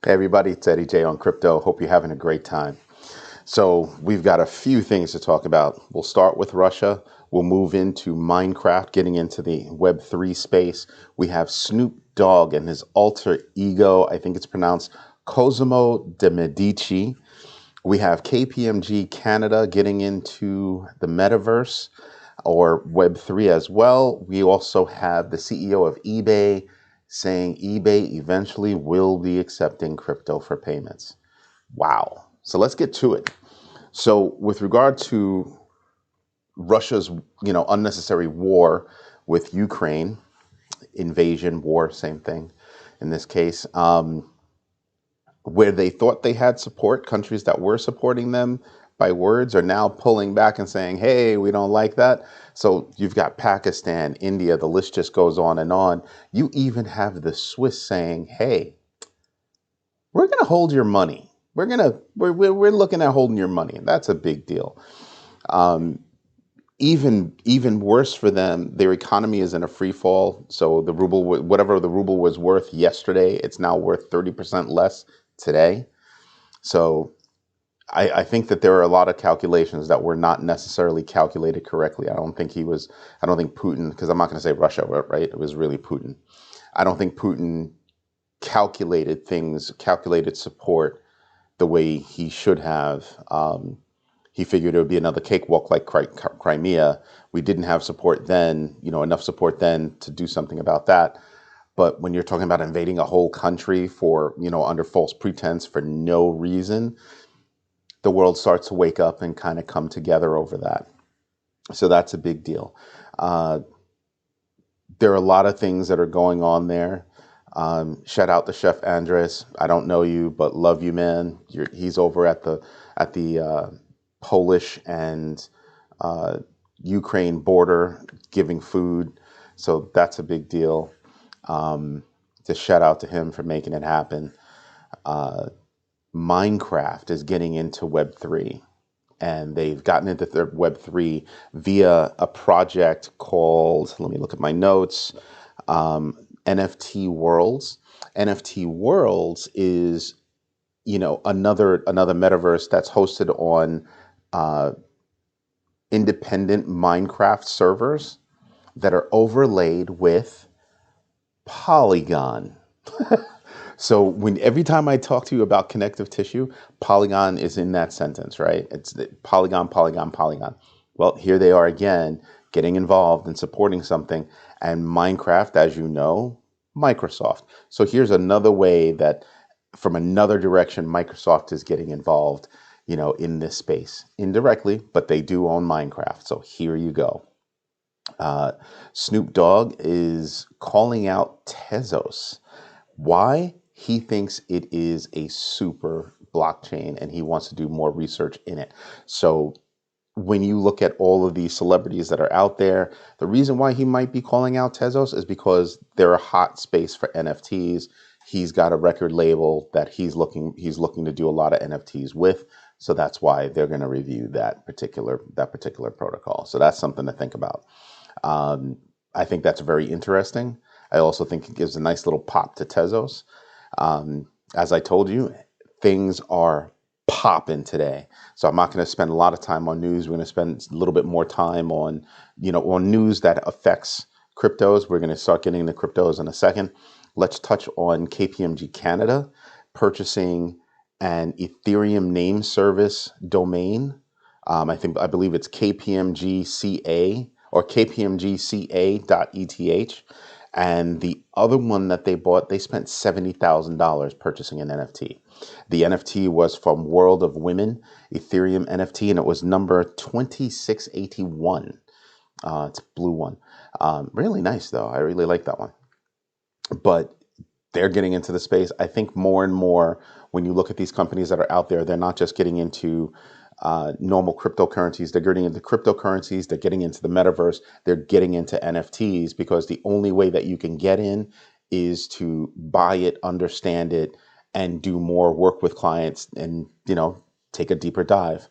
Hey everybody, it's Eddie J on Crypto. Hope you're having a great time. So we've got a few things to talk about. We'll start with Russia. We'll move into Minecraft, getting into the Web3 space. We have Snoop Dogg and his alter ego. I think it's pronounced Cosimo de Medici. We have KPMG Canada getting into the metaverse or Web3 as well. We also have the CEO of eBay saying eBay eventually will be accepting crypto for payments. Wow. So let's get to it. So with regard to Russia's, unnecessary war with Ukraine, invasion, war, same thing in this case, where they thought they had support, countries that were supporting them by words are now pulling back and saying, hey, we don't like that. So you've got Pakistan, India, the list just goes on and on. You even have the Swiss saying, hey, we're going to hold your money. We're looking at holding your money. And that's a big deal. Even worse for them, their economy is in a free fall. So the ruble, whatever the ruble was worth yesterday, it's now worth 30% less today. So I think that there are a lot of calculations that were not necessarily calculated correctly. I don't think Putin, because I'm not going to say Russia, right? It was really Putin. I don't think Putin calculated support the way he should have. He figured it would be another cakewalk like Crimea. We didn't have support then, enough support then to do something about that. But when you're talking about invading a whole country for, under false pretense for no reason, the world starts to wake up and kind of come together over that. So that's a big deal. There are a lot of things that are going on there. Shout out to Chef Andres. I don't know you, but love you, man. He's over at the Polish and Ukraine border giving food. So that's a big deal. Just shout out to him for making it happen. Minecraft is getting into Web3, and they've gotten into their Web3 via a project called, let me look at my notes, NFT Worlds. NFT Worlds is, another metaverse that's hosted on independent Minecraft servers that are overlaid with Polygon. So every time I talk to you about connective tissue, Polygon is in that sentence, right? It's Polygon, Polygon, Polygon. Well, here they are again, getting involved and supporting something. And Minecraft, as you know, Microsoft. So here's another way that from another direction, Microsoft is getting involved, in this space indirectly, but they do own Minecraft. So here you go. Snoop Dogg is calling out Tezos. Why? He thinks it is a super blockchain and he wants to do more research in it. So when you look at all of these celebrities that are out there, the reason why he might be calling out Tezos is because they're a hot space for NFTs. He's got a record label that he's looking to do a lot of NFTs with. So that's why they're going to review that particular protocol. So that's something to think about. I think that's very interesting. I also think it gives a nice little pop to Tezos. As I told you, things are popping today. So I'm not going to spend a lot of time on news. We're going to spend a little bit more time on, on news that affects cryptos. We're going to start getting into cryptos in a second. Let's touch on KPMG Canada purchasing an Ethereum name service domain. I believe it's KPMGCA or KPMGCA.eth. And the other one that they bought, they spent $70,000 purchasing an NFT. The NFT was from World of Women, Ethereum NFT, and it was number 2681. It's a blue one. Really nice, though. I really like that one. But they're getting into the space. I think more and more, when you look at these companies that are out there, they're not just getting into normal cryptocurrencies. They're getting into cryptocurrencies. They're getting into the metaverse. They're getting into NFTs because the only way that you can get in is to buy it, understand it, and do more work with clients and, take a deeper dive.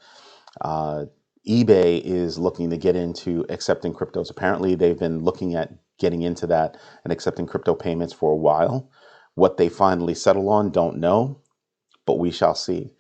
eBay is looking to get into accepting cryptos. Apparently, they've been looking at getting into that and accepting crypto payments for a while. What they finally settle on, don't know. but we shall see.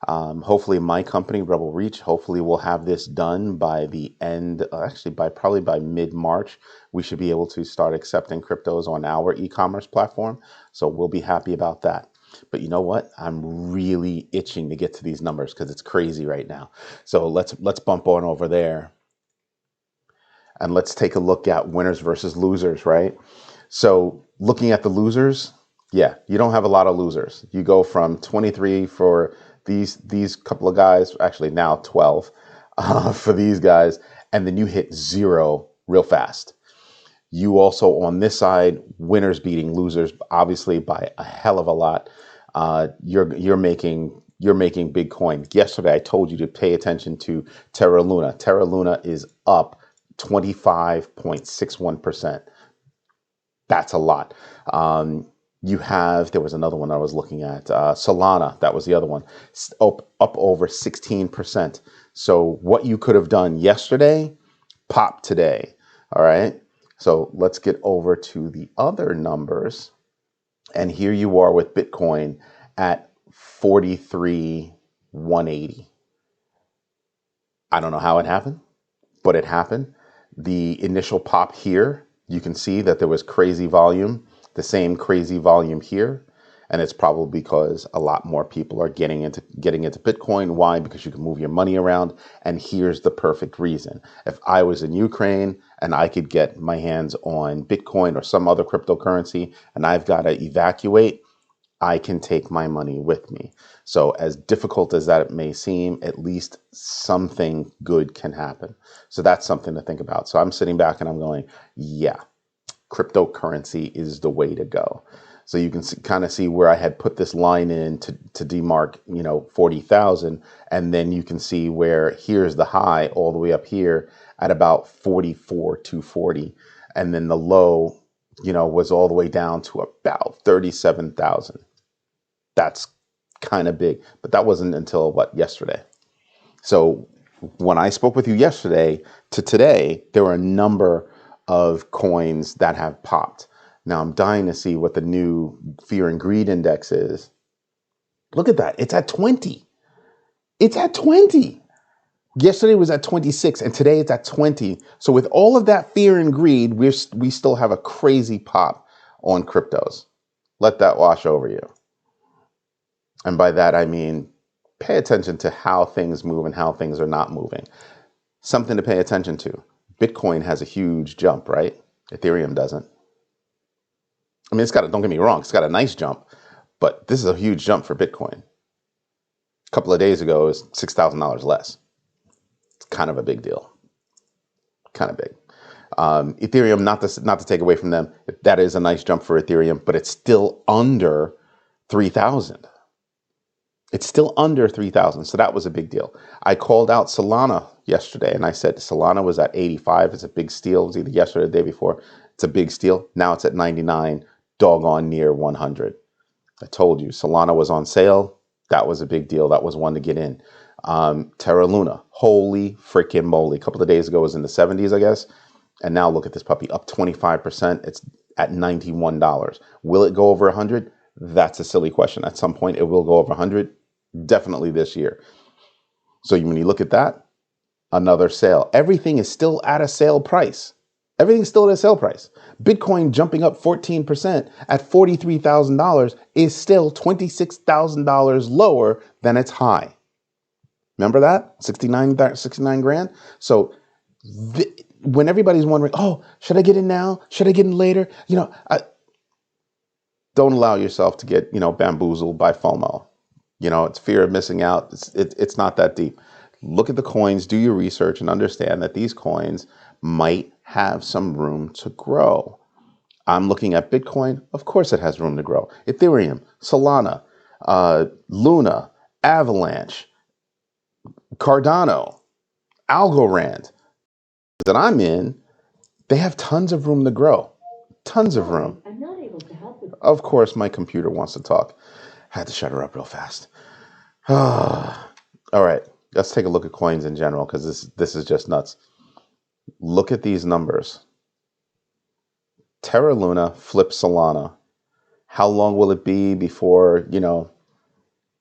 Hopefully my company, Rebel Reach, hopefully we'll have this done by the end, actually by probably by mid-March. We should be able to start accepting cryptos on our e-commerce platform. So we'll be happy about that. But you know what? I'm really itching to get to these numbers because it's crazy right now. So let's bump on over there and let's take a look at winners versus losers, right? So looking at the losers, yeah, you don't have a lot of losers. You go from 23 for these couple of guys, actually now 12 for these guys, and then you hit 0 real fast. You also on this side, winners beating losers, obviously by a hell of a lot. You're making big coin. Yesterday, I told you to pay attention to Terra Luna. Terra Luna is up 25.61%. That's a lot. There was another one I was looking at, Solana, that was the other one, up over 16%. So what you could have done yesterday, pop today, all right? So let's get over to the other numbers. And here you are with Bitcoin at 43,180. I don't know how it happened, but it happened. The initial pop here, you can see that there was crazy volume, the same crazy volume here. And it's probably because a lot more people are getting into Bitcoin. Why? Because you can move your money around. And here's the perfect reason. If I was in Ukraine and I could get my hands on Bitcoin or some other cryptocurrency and I've got to evacuate, I can take my money with me. So as difficult as that may seem, at least something good can happen. So that's something to think about. So I'm sitting back and I'm going, yeah, cryptocurrency is the way to go. So you can kind of see where I had put this line in to demark, 40,000. And then you can see where here's the high all the way up here at about 44,240. And then the low, was all the way down to about 37,000. That's kind of big, but that wasn't until yesterday. So when I spoke with you yesterday to today, there were a number of coins that have popped. Now I'm dying to see what the new fear and greed index is. Look at that. It's at 20. It's at 20. Yesterday was at 26 and today it's at 20. So with all of that fear and greed, we still have a crazy pop on cryptos. Let that wash over you. And by that, I mean, pay attention to how things move and how things are not moving. Something to pay attention to. Bitcoin has a huge jump, right? Ethereum doesn't. I mean, don't get me wrong, it's got a nice jump, but this is a huge jump for Bitcoin. A couple of days ago, it was $6,000 less. It's kind of a big deal. Kind of big. Ethereum, not to take away from them, that is a nice jump for Ethereum, but it's still under 3,000. It's still under 3,000, so that was a big deal. I called out Solana yesterday, and I said Solana was at 85. It's a big steal. It was either yesterday or the day before. It's a big steal. Now it's at 99, doggone near 100. I told you, Solana was on sale. That was a big deal. That was one to get in. Terra Luna, holy freaking moly. A couple of days ago it was in the 70s, I guess. And now look at this puppy, up 25%. It's at $91. Will it go over 100? That's a silly question. At some point, it will go over 100. Definitely this year. So when you look at that, another sale. Everything is still at a sale price. Everything's still at a sale price. Bitcoin jumping up 14% at $43,000 is still $26,000 lower than its high. Remember that? 69 grand? So when everybody's wondering, oh, should I get in now? Should I get in later? Don't allow yourself to get, bamboozled by FOMO. It's fear of missing out. It's not that deep. Look at the coins, do your research, and understand that these coins might have some room to grow. I'm looking at Bitcoin. Of course it has room to grow. Ethereum, Solana, Luna, Avalanche, Cardano, Algorand that I'm in, they have tons of room to grow. Tons of room. I'm not able to help with. Of course, my computer wants to talk. I had to shut her up real fast. All right, let's take a look at coins in general because this is just nuts. Look at these numbers. Terra Luna flips Solana. How long will it be before,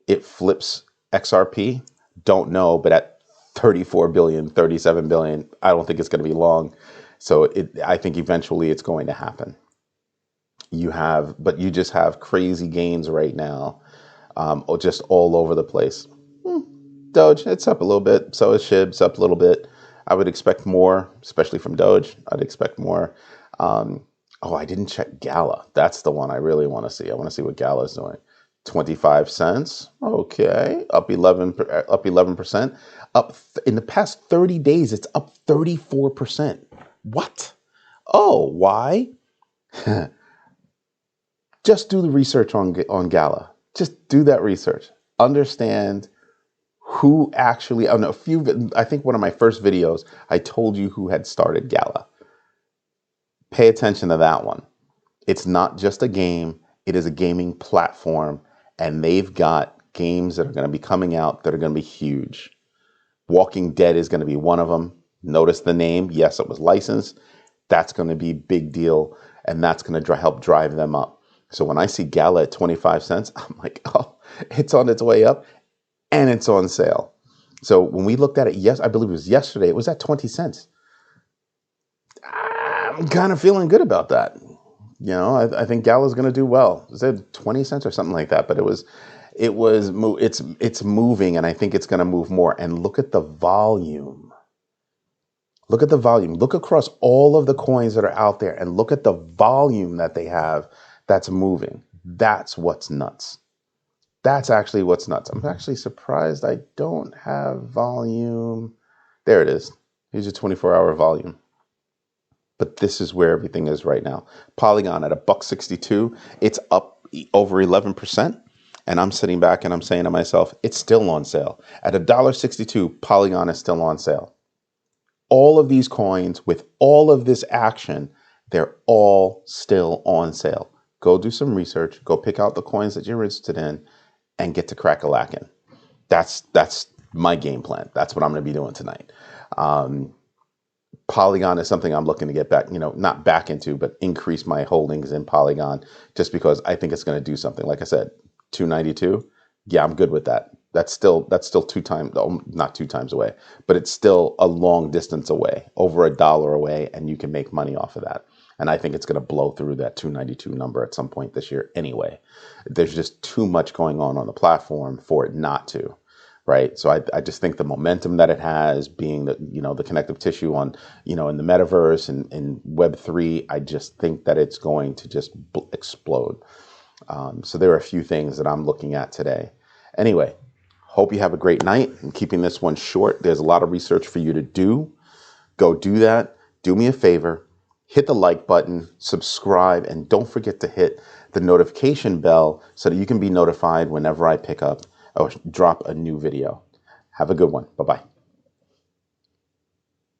it flips XRP. Don't know, but at 34 billion, 37 billion, I don't think it's going to be long. So I think eventually it's going to happen. But you just have crazy gains right now, just all over the place. Doge, it's up a little bit. So is SHIB, it's up a little bit. I would expect more, especially from Doge. I'd expect more. I didn't check Gala. That's the one I really want to see. I want to see what Gala is doing. 25 cents. Okay, up 11%. In the past 30 days, it's up 34%. What? Oh, why? Just do the research on Gala. Just do that research. Understand who actually, I think one of my first videos, I told you who had started Gala. Pay attention to that one. It's not just a game, it is a gaming platform, and they've got games that are going to be coming out that are going to be huge. Walking Dead is going to be one of them. Notice the name. Yes, it was licensed. That's going to be a big deal, and that's going to help drive them up. So when I see Gala at 25 cents, I'm like, oh, it's on its way up, and it's on sale. So when we looked at it, yes, I believe it was yesterday, it was at 20 cents. I'm kind of feeling good about that. I think Gala's going to do well. Is it 20 cents or something like that? But it's moving, and I think it's going to move more. And look at the volume. Look at the volume. Look across all of the coins that are out there, and look at the volume that they have that's moving. That's what's nuts. That's actually what's nuts. I'm actually surprised I don't have volume. There it is. Here's your 24-hour volume. But this is where everything is right now. Polygon at $1.62, it's up over 11%. And I'm sitting back and I'm saying to myself, it's still on sale. At $1.62, Polygon is still on sale. All of these coins with all of this action, they're all still on sale. Go do some research. Go pick out the coins that you're interested in and get to crack-a-lackin'. That's my game plan. That's what I'm going to be doing tonight. Polygon is something I'm looking to get back, not back into, but increase my holdings in Polygon just because I think it's going to do something. Like I said, 292. Yeah, I'm good with that. That's still not 2 times away, but it's still a long distance away, over $1 away, and you can make money off of that. And I think it's going to blow through that 292 number at some point this year anyway. There's just too much going on the platform for it not to. Right. So I just think the momentum that it has, being the connective tissue on, in the metaverse and Web3, I just think that it's going to just explode. So there are a few things that I'm looking at today. Anyway, hope you have a great night. I'm keeping this one short. There's a lot of research for you to do. Go do that. Do me a favor. Hit the like button, subscribe, and don't forget to hit the notification bell so that you can be notified whenever I pick up or drop a new video. Have a good one. Bye-bye.